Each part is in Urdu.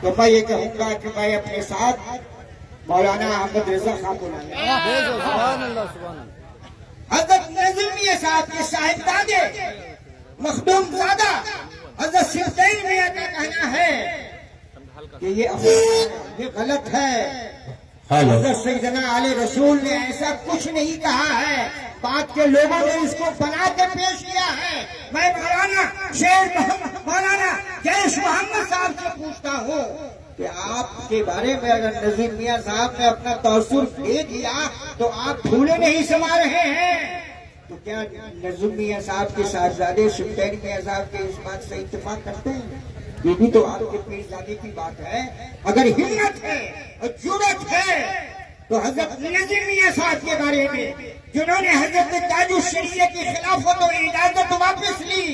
تو میں یہ کہوں گا کہ میں اپنے ساتھ مولانا احمد رضا خان کو حضرت نظیم میاں صاحب کے صاحبزادے مخدوم زادہ حضرت شفتین میاں کا کہنا ہے کہ یہ غلط ہے. حضرت سیدنا علی رسول نے ایسا کچھ نہیں کہا ہے، بعد کے لوگوں نے اس کو بنا کے پیش کیا ہے. میں مولانا جیش محمد صاحب سے پوچھتا ہوں کہ آپ کے بارے میں اگر نظیم میاں صاحب نے اپنا تاثر دے دیا تو آپ پھولے نہیں سما رہے ہیں، تو کیا نظیم میاں صاحب کے صاحبزادے شفتین میاں صاحب کے اس بات سے اتفاق کرتے ہیں؟ یہ بھی تو آپ کے پیرزادے کی بات ہے. اگر ہمت ہے اور جرأت ہے تو حضرت نظیم میاں صاحب کے بارے میں جنہوں نے حضرت تاج الشریعہ کی خلافت اور اجازت واپس لی،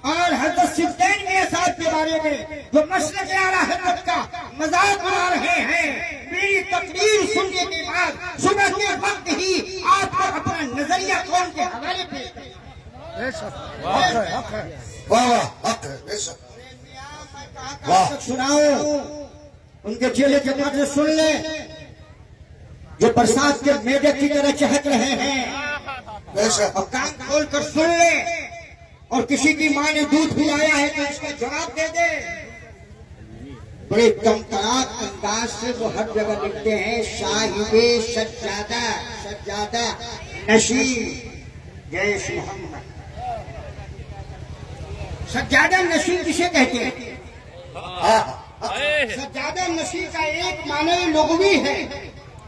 اور حضرت شفتین میاں صاحب کے بارے میں جو مسلک اعلیٰ حضرت کا مذاق بنا رہے ہیں، میری تقریر سننے کے بعد صبح کے وقت ہی آپ کو اپنا نظریہ قوم کے حوالے پیش کریں. سناؤ ان کے چیلے کے بات سن لیں جو برسات کے میڈے کی طرح چہک رہے ہیں، اور کان کھول کر سن لیں، اور کسی کی ماں نے دودھ پلایا ہے تو اس کا جواب دے دے. بڑے تمتراک انداز سے وہ ہر جگہ لکھتے ہیں صاحب سجادہ نشین جیش محمد. سجادہ نشین کسے کہتے ہیں؟ سجادہ نشین کا ایک معنی لغوی ہے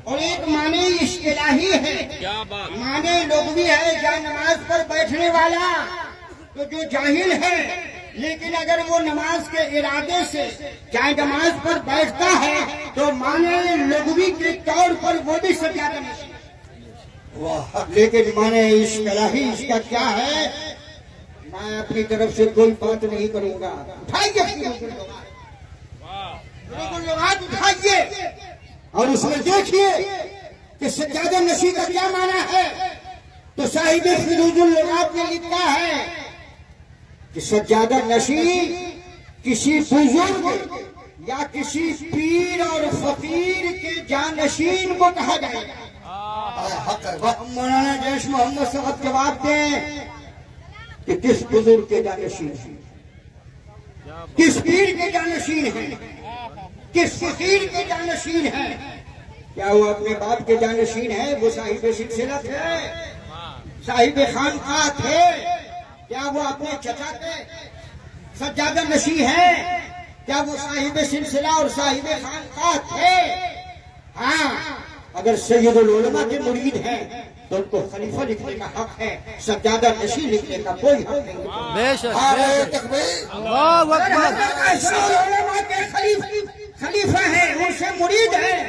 اور ایک معنی اصطلاحی ہے. معنی لغوی ہے جہاں نماز پر بیٹھنے والا، تو جو جاہل ہے لیکن اگر وہ نماز کے ارادے سے جائے نماز پر بیٹھتا ہے تو معنی لغوی کے طور پر وہ بھی سجادہ نشین. لیکن معنی اصطلاحی اس کا کیا ہے؟ میں اپنی طرف سے کوئی بات نہیں کروں گا. اٹھائیے اور اس میں دیکھیے کہ سجادہ نشین کا کیا معنی ہے. تو صاحب فروز اللغات نے لکھا ہے کہ سجادہ نشین کسی بزرگ یا کسی پیر اور فقیر کے جانشین کو کہا جائے گا. مولانا جیش محمد صاحب جواب دیں کہ کس بزرگ کے جانشین ہیں، کس پیر کے جانشین ہیں، کس فقیر کے جانشین ہیں؟ کیا وہ اپنے باپ کے جانشین ہے؟ وہ صاحب سلسلہ تھے، صاحب خانقاہ تھے. کیا وہ اپنے چچا کے سجادہ نشین ہے؟ کیا وہ صاحب سلسلہ اور صاحب خانقاہ تھے؟ ہاں، اگر سید العلماء کے مرید ہیں تو ان کو خلیفہ لکھنے کا حق ہے، سجادہ نشین لکھنے کا کوئی حق نہیں. علماء کے خلیفہ ہیں، ان سے مرید ہیں،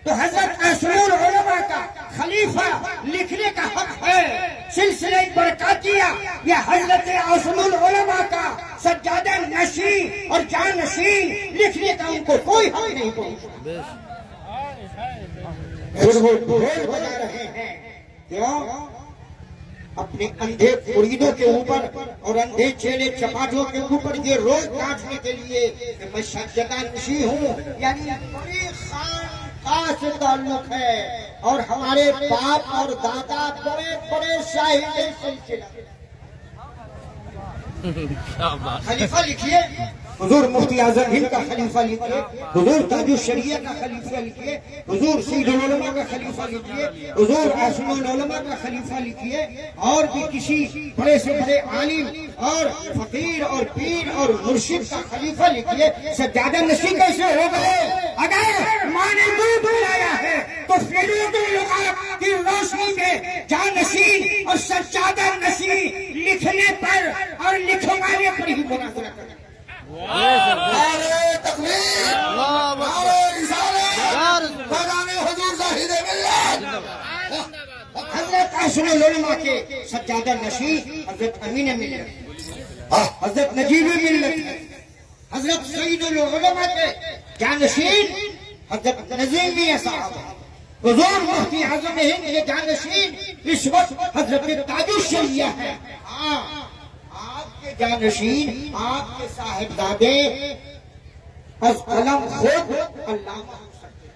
تو حضرت اصول العلماء کا خلیفہ لکھنے کا حق ہے. سلسلہ برکاتیہ یا حضرت اصول العلماء کا سجادہ نشین اور جانشین لکھنے کا ان کو کوئی حق نہیں پہنچا. پھر وہ ڈھول بجا رہے ہیں کیوں؟ اپنے اندھے مریدوں کے اوپر اور اندھے چیلے چپاٹوں کے اوپر یہ روز کاٹنے کے لیے کہ میں سجادہ نشین ہوں، یعنی بڑی خانقاہ سے تعلق ہے اور ہمارے باپ اور دادا بڑے بڑے صاحب سلسلہ. خلیفہ لکھیے، حضور مفتی اعظم ہند کا خلیفہ لکھیے، حضور تاج الشریعہ کا خلیفہ لکھیے، حضور سید العلماء کا خلیفہ لکھیے، حضور اعظم العلماء کا خلیفہ لکھیے، اور بھی کسی بڑے سے بڑے عالم اور فقیر اور پیر اور مرشد کا خلیفہ لکھیے. سجادہ نشین کیسے ہو گئے؟ اگر ماں نے دودھ پلایا ہے تو فروز اللغات کی روشنی میں جانشین اور سجادہ نشین لکھنے پر اور لکھوانے پر ہی مناظرہ کریں. حضرت اصول العلماء کے سجادہ نشین حضرت امین ملت، حضرت نجیب ملت، حضرت سید العلماء کے جانشین حضرت نظیم میاں صاحب، حضور مفتی اعظم ہند کے جانشین اس وقت حضرت تاج الشریعہ ہے. ہاں، آپ کے جانشین، آپ کے صاحبزادے از قلم خود علامہ ہو سکتے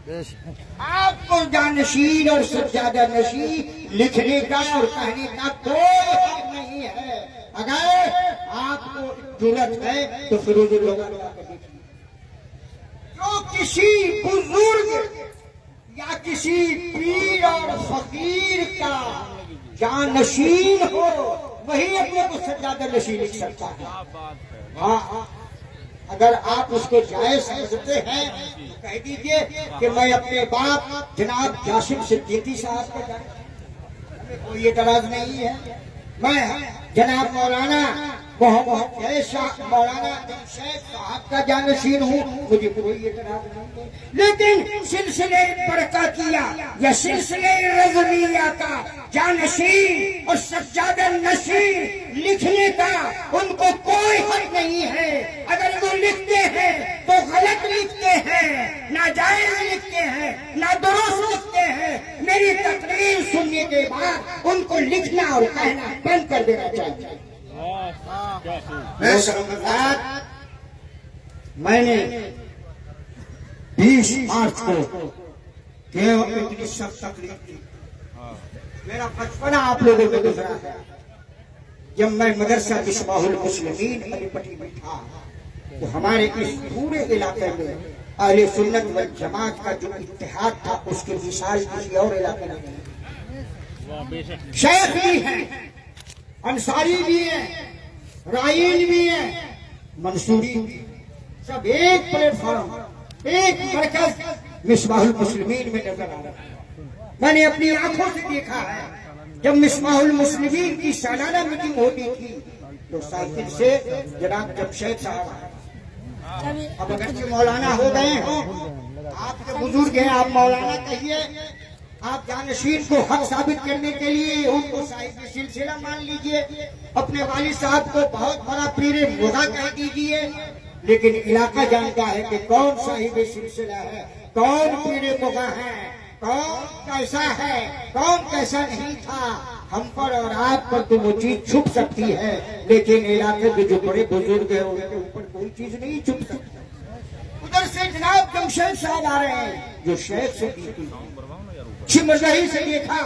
ہیں۔ آپ کو جانشین اور سجادہ نشین لکھنے کا اور کہنے کا کوئی حق نہیں ہے۔ اگر آپ کو ضرورت ہے تو فیروز اللغہ جو کسی بزرگ یا کسی پیر اور فقیر کا جانشین ہو وہی اپنے کو سجادہ نشین لکھ سکتا ہے۔ ہاں، اگر آپ اس کو جائز سمجھتے ہیں تو کہہ دیجئے کہ میں اپنے باپ جناب جاسم صدیقی صاحب کو جانتا ہوں، کوئی اعتراض نہیں ہے۔ میں جناب مولانا محمد مولانا شیخ صاحب کا جانشین ہوں، مجھے کوئی اعتراض نہیں ہے۔ لیکن سلسلے برکاتیہ یا سلسلے رضویہ کا جانشین اور سجادہ نشین لکھنے کا ان کو کوئی حق نہیں ہے۔ اگر وہ لکھتے ہیں تو غلط لکھتے ہیں، ناجائز لکھتے ہیں، نادرست لکھتے ہیں۔ میری تقریر سننے کے بعد ان کو لکھنا اور کہنا بند کر دینا چاہیے۔ میں نے 20 مارچ کو اتنی سخت تقریر کی، میرا بچپنا آپ لوگوں کو گزرا ہے۔ جب میں مدرسہ مصباح المسلمین علی پٹی میں تھا تو ہمارے اس پورے علاقے میں اہل سنت والجماعت کا جو اتحاد تھا اس کی مثال کسی اور علاقے میں نہیں۔ شیخ بھی ہیں، انصاری بھی ہیں، رائین بھی ہیں، منصوری بھی، سب ایک پلیٹ فارم، ایک مرکز مصباح المسلمین میں نظر آ رہا ہے۔ میں نے اپنی آنکھوں سے دیکھا ہے جب مصباح المسلمین کی سالانہ میٹنگ ہوتی تھی تو سائیکل سے جناب جمشید صاحب آئے۔ اب اگرچہ مولانا ہو گئے ہوں، آپ کے بزرگ ہیں، آپ مولانا کہیے، آپ جانشین کو حق ثابت کرنے کے لیے ان کو صاحب سلسلہ مان لیجئے، اپنے والد صاحب کو بہت بڑا پیر مغا کہہ دیجئے، لیکن علاقہ جانتا ہے کہ کون صاحب سلسلہ ہے، کون پیر مغا ہے، کون کیسا ہے، کون کیسا نہیں تھا۔ ہم پر اور آپ پر تو وہ چیز چھپ سکتی ہے، لیکن علاقے کے جو بڑے بزرگ ہیں ان کے اوپر کوئی چیز نہیں چھپ سکتی۔ ادھر سے جناب جمشید صاحب آ رہے ہیں جو شیخ سے کی مزاحی سے دیکھا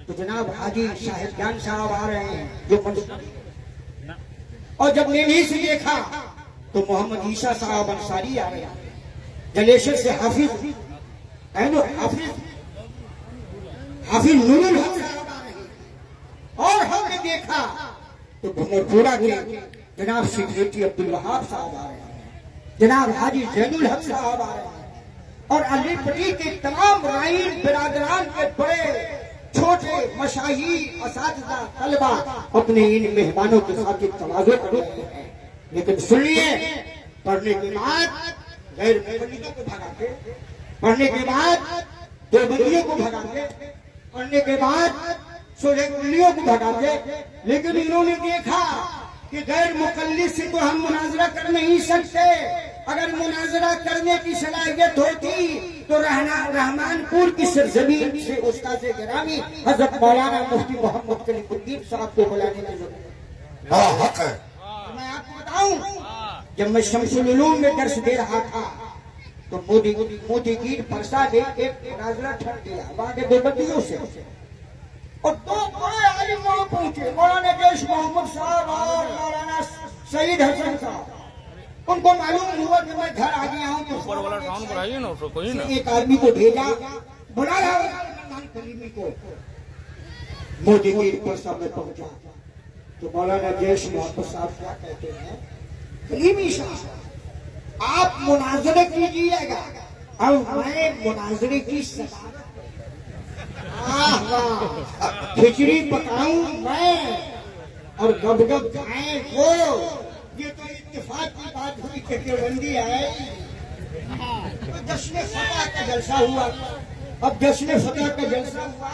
تو جناب حاجی شاہد جان صاحب آ رہے ہیں جو اور جب نینی سے دیکھا تو محمد عیسیٰ صاحب انصاری آ رہے ہیں، جلیشر سے حافظ حافظ نور الحق صاحب آ رہے ہیں، اور ہم نے دیکھا تو پورا کے جناب سیکریٹری عبدالوہاب صاحب آ رہے ہیں، جناب حاجی زین الحق صاحب آ رہے ہیں، اور علی پٹی کے تمام رائین برادران کے بڑے چھوٹے مشاہیر اساتذہ طلبہ اپنے ان مہمانوں کے ساتھ تواضع کر رہے ہیں۔ لیکن سنیے، پڑھنے کے بعد غیر مقلدوں کو بھگاتے، پڑھنے کے بعد دیوبندیوں کو بھگاتے، پڑھنے کے بعد سورہ کلیوں کو بھگاتے، لیکن انہوں نے دیکھا کہ غیر مقلد سے تو ہم مناظرہ کر نہیں سکتے۔ اگر مناظرہ کرنے کی صلاحیت ہوتی تو رحمان پور کی سرزمین سے استاد گرامی حضرت مولانا مفتی محمد کلیم الدین صاحب کو بلانے کی ضرورت ہے۔ میں آپ کو بتاؤں، جب میں شمس العلوم میں درس دے رہا تھا تو مودی گیر پرسا نے ایک مناظرہ ٹھڑ دیا بعد دیوبندیوں سے، اور دو بڑے عالم وہاں پہنچے، مولانا جیش محمد صاحب اور مولانا سعید حسن صاحب۔ ان کو معلوم ہوا کہ میں گھر آ گیا ہوں تو ایک آدمی کو بھیجا، بلا رہا کلیمی کو، مودی گیر پرسا میں پہنچا تو مولانا جیش محمد صاحب کیا کہتے ہیں، کلیمی صاحب آپ مناظرے کیجیے گا اور میں مناظرے کی صدارت کھچڑی پکاؤں میں اور گب گب کھائیں وہ، یہ تو اتفاق کی بات ہوئی کہ دیوبندی آئے۔ جشن فتح کا جلسہ ہوا، اب جشن فتح کا جلسہ ہوا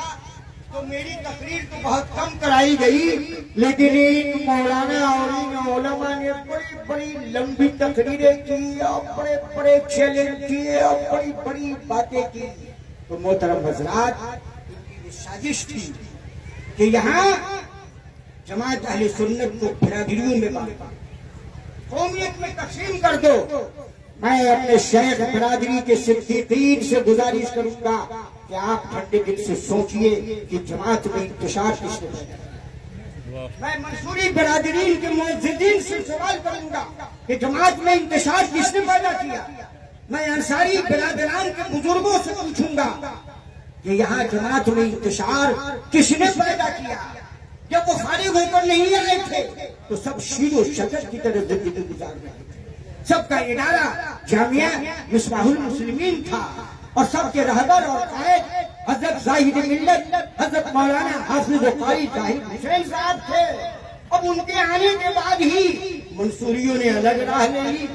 تو میری تقریر تو بہت کم کرائی گئی، لیکن ان مولانا اور ان علماء نے بڑی بڑی لمبی تقریریں کی اور بڑے بڑے چیلنج کیے اور بڑی بڑی باتیں کی۔ تو محترم حضرات، ان کی سازش تھی کہ یہاں جماعت اہل سنت کو برادریوں میں بانٹا، قومیت میں تقسیم کر دو، میں اپنے شیخ برادری کے صدیقین سے گزارش کروں گا کہ آپ ٹھنڈے دل سے سوچئے کہ جماعت میں انتشار کس نے پیدا کیا۔ میں منصوری برادری کے معززین سے سوال کروں گا کہ جماعت میں انتشار کس نے پیدا کیا۔ میں انصاری برادران کے بزرگوں سے پوچھوں گا کہ یہاں جماعت میں انتشار کس نے پیدا کیا۔ جب وہ فارغ ہو کر نہیں آئے تھے تو سب شیر و شکر کی طرح زندگی گزار رہے تھے۔ سب کا ادارہ جامعہ مصباح المسلمین تھا اور سب کے رہبر اور قائد حضرت زاہد ملت حضرت مولانا حافظ قاری طاہر حسین صاحب تھے۔ اب ان کے آنے کے بعد ہی منصوریوں نے الگ راہ لے لی،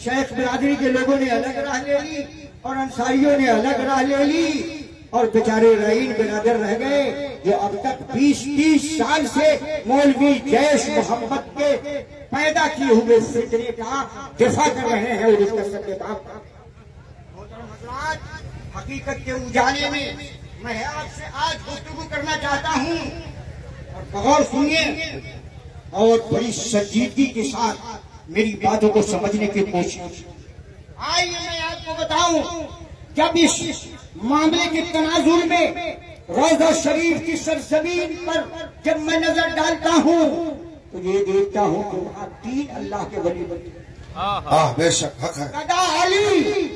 شیخ برادری کے لوگوں نے الگ راہ لے لی اور انصاریوں نے الگ راہ لے لی، اور بیچارے رائین برادر رہ گئے جو اب تک 20-30 سال سے مولوی جیش محمد کے پیدا کیے ہوئے فتنے کا دفاع کر رہے ہیں اور اس کا سب حقیقت کے اجالے میں آپ سے آج گفتگو کرنا چاہتا ہوں اور غور سنیے اور بڑی سنجیدگی کے ساتھ میری باتوں کو سمجھنے کی کوشش۔ آئیے میں آپ کو بتاؤں، جب اس معاملے کے تناظر میں روضہ شریف کی سرزمین پر جب میں نظر ڈالتا ہوں تو یہ دیکھتا ہوں کہ وہاں 3 اللہ کے ولی بے شک حق ہے۔ قدا علی،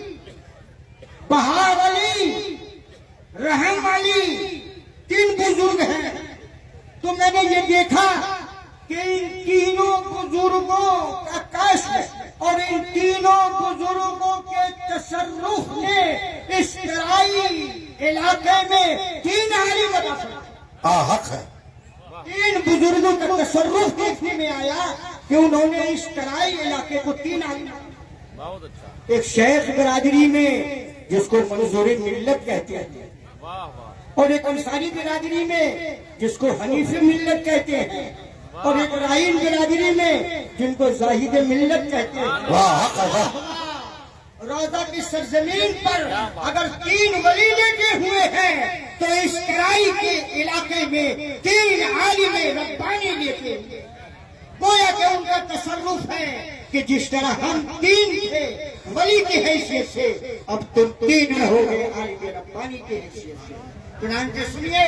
بہار علی، رحم علی، 3 بزرگ ہیں۔ تو میں نے یہ دیکھا کہ ان تینوں بزرگوں کا کشف اور ان تینوں بزرگوں کے تصرف نے اس ترائی علاقے میں 3 عالم بنا سکا۔ حق ہے۔ 3 بزرگوں کا تصرف دیکھنے میں آیا کہ انہوں نے اس ترائی علاقے کو 3 عالم، ایک شیخ برادری میں جس کو منظور ملت کہتے ہیں، اور ایک انصاری برادری میں جس کو حنیف ملت کہتے ہیں، اور ایک رائین برادری میں جن کو زاہد ملت کہتے ہیں۔ روضہ کی سرزمین پر اگر 3 ولی لیٹے ہوئے ہیں تو اس ترائی کے علاقے میں 3 عالم ربانی لیٹے ہوئے، گویا کہ ان کا تصرف ہے کہ جس طرح ہم 3 تھے ولی کی حیثیت سے، اب تم 3 ہو گئے عالم ربانی کی حیثیت سے۔ چنانچہ سنیے،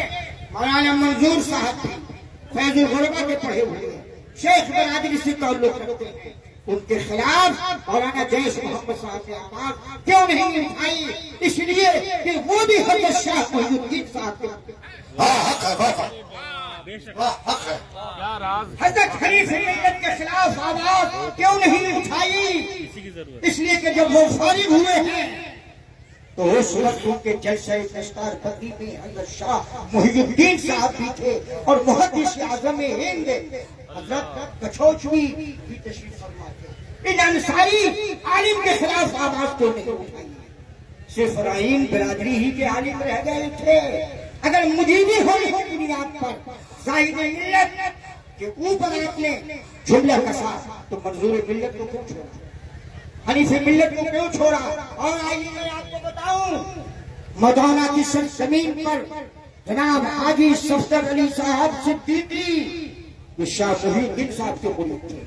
مولانا منظور صاحب بھی فیض الغربا کے پڑھے ہوئے شیخ برادری سے تعلق رکھتے ہیں، ان کے خلاف مولانا جیش محمد صاحب نے آواز کیوں نہیں اٹھائی؟ اس لیے کہ وہ بھی حضرت شاہ محی الدین صاحب کے حضرت حنیف ملت کے خلاف آواز کیوں نہیں اٹھائی؟ اس لیے کہ جب وہ فارغ ہوئے ہیں تو اس وقت ان کے جلسہ دستار بندی میں حضرت شاہ محی الدین صاحب بھی تھے اور محدث اعظم ہند حضرت کچھوچوی بھی تشریف فرما تھے۔ ان انصاری عالم کے خلاف آواز کیوں نہیں اٹھائی؟ صرف رائین برادری ہی کے عالم رہ گئے تھے۔ اگر مجیبی ہونے کی بنیاد پر زاہد ملت کے اوپر آپ نے جملہ کسا تو منظور ملت کو کیوں چھوڑا؟ حنیف ملت کو کیوں چھوڑا؟ اور آئیے میں آپ کو بتاؤں، مدونہ کی سرزمین پر جناب حاجی صفدر علی صاحب صدیقی یہ شاہ محی الدین صاحب کے ملک تھے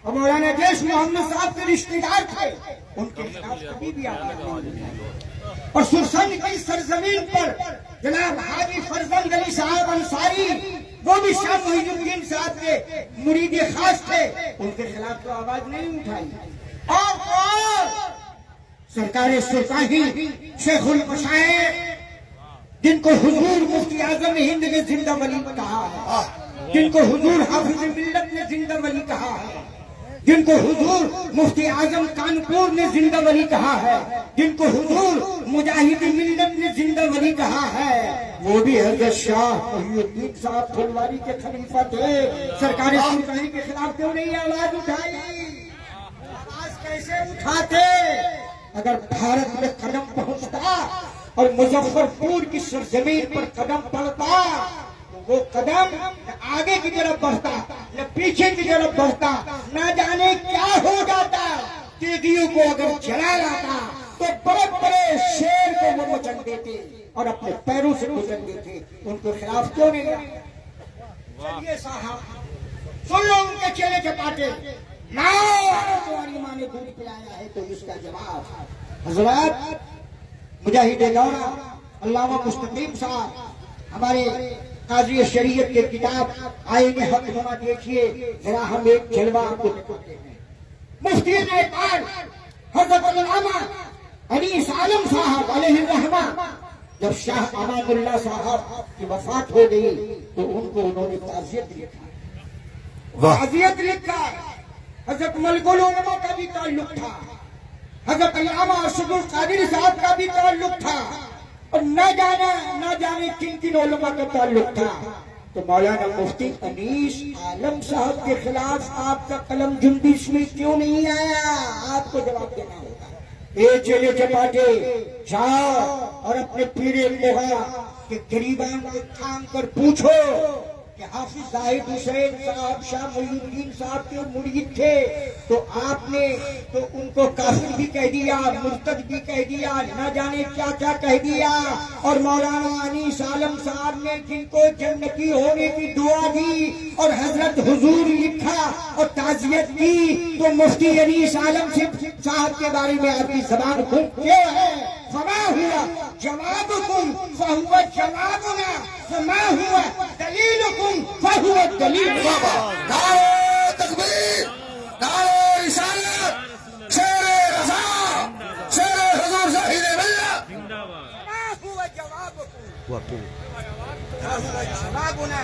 اور مولانا جیش محمد صاحب کے رشتہ دار تھے، ان کے خلاف کبھی بھی آواز نہیں اٹھائی۔ اور سرسنگ کی سرزمین پر جناب حاجی فرزند علی صاحب انصاری، وہ بھی شاہ محی الدین صاحب کے مرید خاص تھے، ان کے خلاف تو آواز نہیں اٹھائی۔ اور سرکار سلطانی شیخ المشائخ جن کو حضور مفتی اعظم ہند نے زندہ ولی کہا ہے، جن کو حضور حافظ ملت نے زندہ ولی کہا ہے، جن کو حضور مفتی اعظم کانپور نے زندہ ولی کہا ہے، جن کو حضور مجاہد ملت نے زندہ ولی کہا ہے، وہ بھی حضرت شاہ محی الدین صاحب پھلواری کے خلیفہ تھے۔ سرکار سلطانی کے خلاف کیوں نہیں آواز اٹھائی؟ کیسے اٹھاتے؟ اگر بھارت میں قدم پہنچتا اور مظفر پور کی سرزمین پر قدم پڑتا تو وہ قدم نہ آگے کی طرف بڑھتا نہ پیچھے کی طرف بڑھتا، نہ جانے کیا ہو جاتا۔ تیغیوں کو اگر جلا لاتا تو بڑے بڑے شیر کو وہ مچل دیتے اور اپنے پیروں سے گزر دیتے۔ ان کے خلاف کیوں نہیں آئے؟ چلیے صاحب سن لو ان کے چیلے چپاٹے، نہ تمہاری ماں نے دودھ پلایا ہے تو اس کا جواب حضرات مجاہد دورہ علامہ مستقیم صاحب ہمارے قاضی شریعت کے کتاب آئین حق نما دیکھیے ذرا ہم ایک جلوہ آپ کو دکھاتے ہیں. مفتی نیپال حضرت علامہ انیس عالم صاحب علیہ الرحمہ جب شاہ امان اللہ صاحب کی وفات ہو گئی تو ان کو انہوں نے تعزیت لکھا. تعزیت لکھا. حضرت ملک العلماء کا بھی تعلق تھا, حضرت علامہ ارشد القادری صاحب کا بھی تعلق تھا, اور نہ جانے کن کن علماء کا تعلق تھا. تو مولانا مفتی انیس عالم صاحب کے خلاف آپ کا قلم جنبش میں کیوں نہیں آیا؟ آپ کو جواب دینا ہوگا. اے چلے چپاٹے جاؤ اور اپنے پیرے کوہا کہ غریبان کو تھام کر پوچھو کہ حافظ زاہد حسین صاحب شاہ محی الدین صاحب کے مرید تھے تو آپ نے تو ان کو کافر بھی کہہ دیا, مرتد بھی کہہ دیا, نہ جانے کیا کیا کہہ دیا. اور مولانا انیس عالم صاحب نے جن کو جنتی ہونے کی دعا دی اور حضرت حضور لکھا اور تعزیت کی, تو مفتی انیس عالم صاحب کے بارے میں آپ کی زبان کھل کیا ہے؟ فما ہوا جوابکم فہو جوابنا فما ہوا دلیلکم فہو دلیل. نعرہ تکبیر, نعرہ رسالت, شیر رضا, شیر حضور زاہد ملت. فما ہوا جوابکم فہو جوابنا.